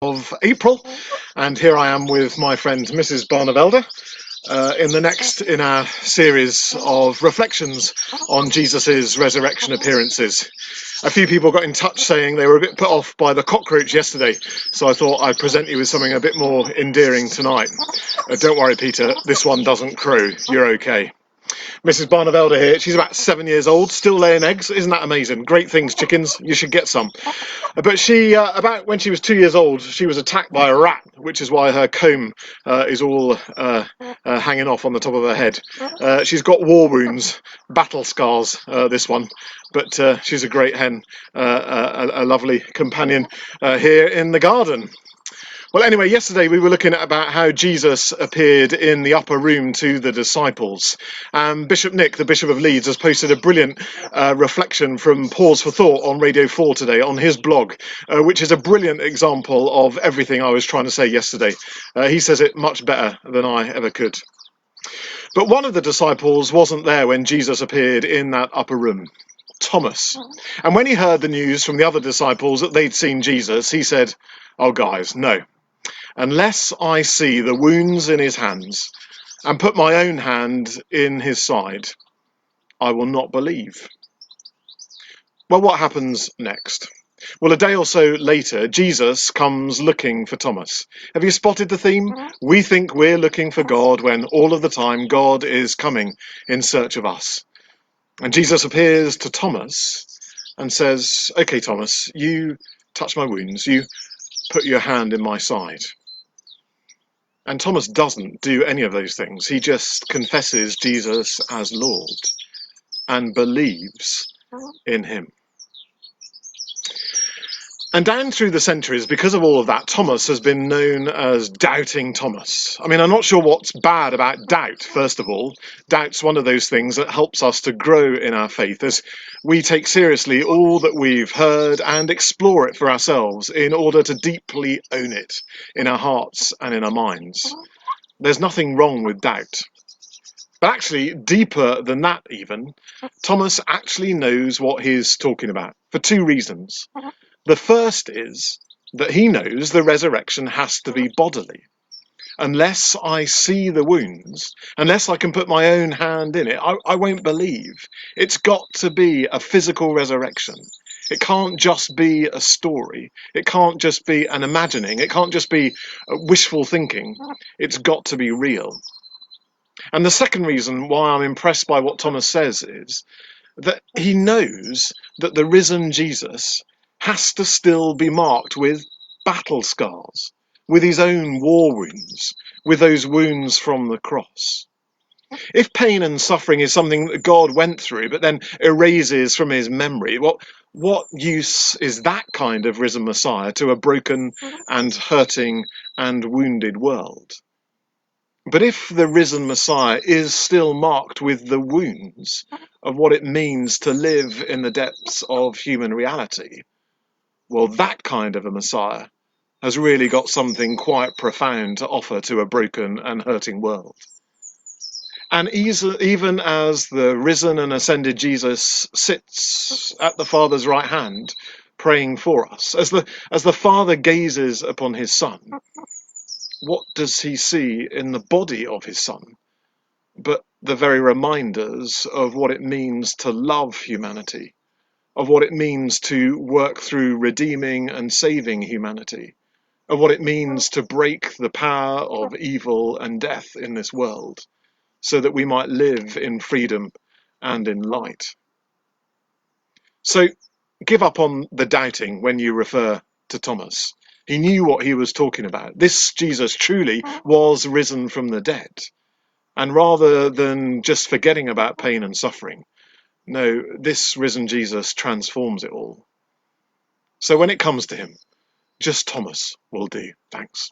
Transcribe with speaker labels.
Speaker 1: of April, and here I am with my friend Mrs. Barnavelder in our series of reflections on Jesus's resurrection appearances. A few people got in touch saying they were a bit put off by the cockroach yesterday, so I thought I'd present you with something a bit more endearing tonight. Don't worry, Peter, this one doesn't crow. You're okay. Mrs. Barnavelder here, she's about 7 years old, still laying eggs. Isn't that amazing? Great things, chickens. You should get some. But she, about when she was 2 years old, she was attacked by a rat, which is why her comb is all hanging off on the top of her head. She's got war wounds, battle scars, this one, but she's a great hen, a lovely companion here in the garden. Well, anyway, yesterday we were looking at about how Jesus appeared in the upper room to the disciples. Bishop Nick, the Bishop of Leeds, has posted a brilliant reflection from Pause for Thought on Radio 4 today on his blog, which is a brilliant example of everything I was trying to say yesterday. He says it much better than I ever could. But one of the disciples wasn't there when Jesus appeared in that upper room. Thomas. And when he heard the news from the other disciples that they'd seen Jesus, he said, "Oh, guys, no. Unless I see the wounds in his hands and put my own hand in his side, I will not believe." Well, what happens next? Well, a day or so later, Jesus comes looking for Thomas. Have you spotted the theme? We think we're looking for God when all of the time God is coming in search of us. And Jesus appears to Thomas and says, "Okay, Thomas, you touch my wounds. You put your hand in my side." And Thomas doesn't do any of those things. He just confesses Jesus as Lord and believes in him. And down through the centuries, because of all of that, Thomas has been known as Doubting Thomas. I mean, I'm not sure what's bad about doubt, first of all. Doubt's one of those things that helps us to grow in our faith as we take seriously all that we've heard and explore it for ourselves in order to deeply own it in our hearts and in our minds. There's nothing wrong with doubt. But actually, deeper than that even, Thomas actually knows what he's talking about for two reasons. The first is that he knows the resurrection has to be bodily. Unless I see the wounds, unless I can put my own hand in it, I won't believe. It's got to be a physical resurrection. It can't just be a story. It can't just be an imagining. It can't just be wishful thinking. It's got to be real. And the second reason why I'm impressed by what Thomas says is that he knows that the risen Jesus has to still be marked with battle scars, with his own war wounds, with those wounds from the cross. If pain and suffering is something that God went through but then erases from his memory, what use is that kind of risen Messiah to a broken and hurting and wounded world? But if the risen Messiah is still marked with the wounds of what it means to live in the depths of human reality, well, that kind of a Messiah has really got something quite profound to offer to a broken and hurting world. And even as the risen and ascended Jesus sits at the Father's right hand, praying for us, as the Father gazes upon his Son, what does he see in the body of his Son but the very reminders of what it means to love humanity, of what it means to work through redeeming and saving humanity, of what it means to break the power of evil and death in this world, so that we might live in freedom and in light. So give up on the doubting when you refer to Thomas. He knew what he was talking about. This Jesus truly was risen from the dead. And rather than just forgetting about pain and suffering, no, this risen Jesus transforms it all. So when it comes to him, just Thomas will do. Thanks.